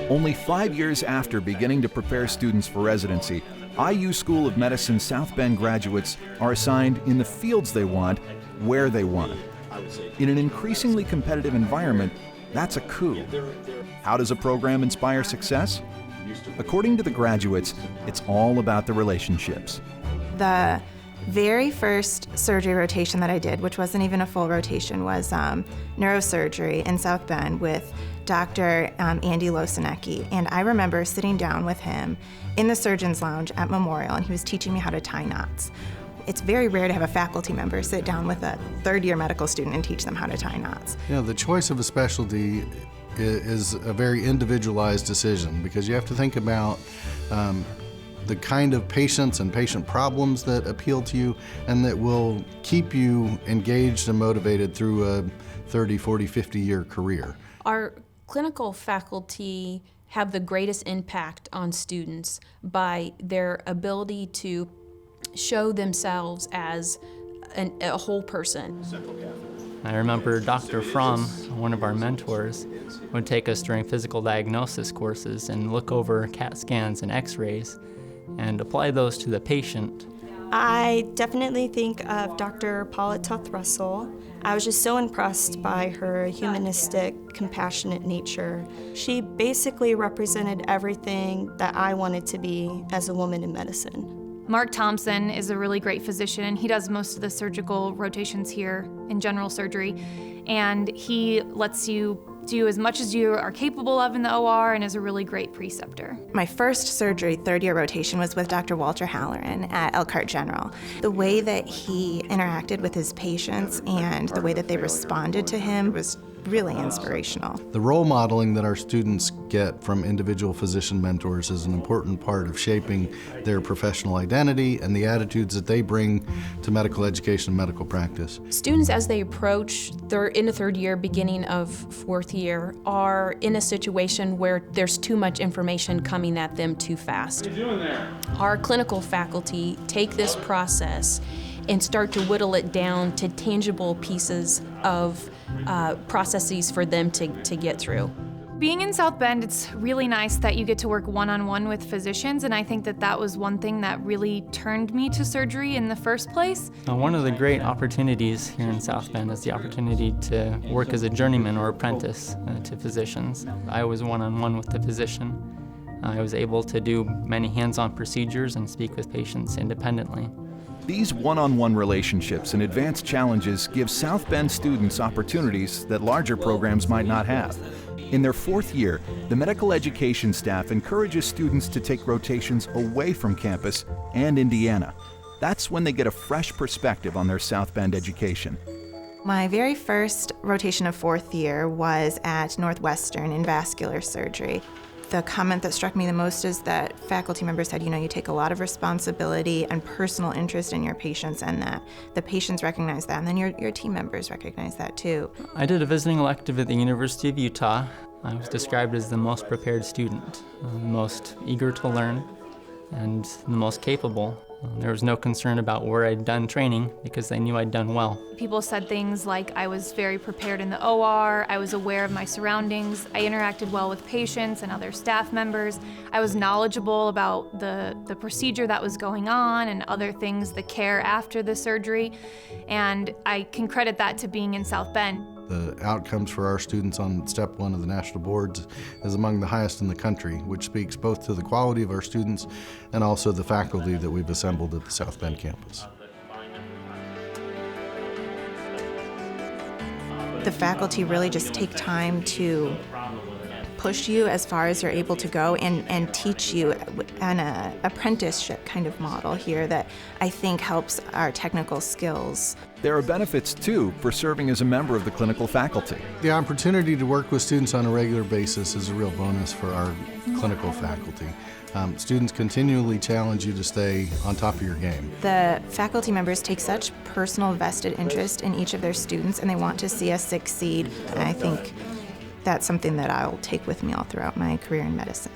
Only 5 years after beginning to prepare students for residency, IU School of Medicine South Bend graduates are assigned in the fields they want, where they want. In an increasingly competitive environment, that's a coup. How does a program inspire success? According to the graduates, it's all about the relationships. The very first surgery rotation that I did, which wasn't even a full rotation, was neurosurgery in South Bend with Dr. Andy Losinecki. And I remember sitting down with him in the surgeon's lounge at Memorial, and he was teaching me how to tie knots. It's very rare to have a faculty member sit down with a third-year medical student and teach them how to tie knots. You know, the choice of a specialty is a very individualized decision because you have to think about the kind of patients and patient problems that appeal to you and that will keep you engaged and motivated through a 30, 40, 50-year career. Our clinical faculty have the greatest impact on students by their ability to show themselves as a whole person. I remember Dr. Fromm, one of our mentors, would take us during physical diagnosis courses and look over CAT scans and x-rays and apply those to the patient. I definitely think of Dr. Paula Tuth-Russell. I was just so impressed by her humanistic, compassionate nature. She basically represented everything that I wanted to be as a woman in medicine. Mark Thompson is a really great physician. He does most of the surgical rotations here in general surgery, and he lets you do as much as you are capable of in the OR and is a really great preceptor. My first surgery third-year rotation was with Dr. Walter Halloran at Elkhart General. The way that he interacted with his patients and the way that they responded to him was really inspirational. The role modeling that our students get from individual physician mentors is an important part of shaping their professional identity and the attitudes that they bring to medical education and medical practice. Students, as they approach their end of third year, beginning of fourth year, are in a situation where there's too much information coming at them too fast. What are you doing there? Our clinical faculty take this process and start to whittle it down to tangible pieces of processes for them to get through. Being in South Bend, it's really nice that you get to work one-on-one with physicians, and I think that that was one thing that really turned me to surgery in the first place. One of the great opportunities here in South Bend is the opportunity to work as a journeyman or apprentice to physicians. I was one-on-one with the physician. I was able to do many hands-on procedures and speak with patients independently. These one-on-one relationships and advanced challenges give South Bend students opportunities that larger programs might not have. In their fourth year, the medical education staff encourages students to take rotations away from campus and Indiana. That's when they get a fresh perspective on their South Bend education. My very first rotation of fourth year was at Northwestern in vascular surgery. The comment that struck me the most is that faculty members said, you take a lot of responsibility and personal interest in your patients, and that the patients recognize that, and then your team members recognize that too. I did a visiting elective at the University of Utah. I was described as the most prepared student, the most eager to learn, and the most capable. There was no concern about where I'd done training because they knew I'd done well. People said things like I was very prepared in the OR, I was aware of my surroundings, I interacted well with patients and other staff members, I was knowledgeable about the procedure that was going on and other things, the care after the surgery, and I can credit that to being in South Bend. The outcomes for our students on step one of the national boards is among the highest in the country, which speaks both to the quality of our students and also the faculty that we've assembled at the South Bend campus. The faculty really just take time to push you as far as you're able to go and teach you an apprenticeship kind of model here that I think helps our technical skills. There are benefits, too, for serving as a member of the clinical faculty. The opportunity to work with students on a regular basis is a real bonus for our clinical faculty. Students continually challenge you to stay on top of your game. The faculty members take such personal vested interest in each of their students, and they want to see us succeed. And I think that's something that I'll take with me all throughout my career in medicine.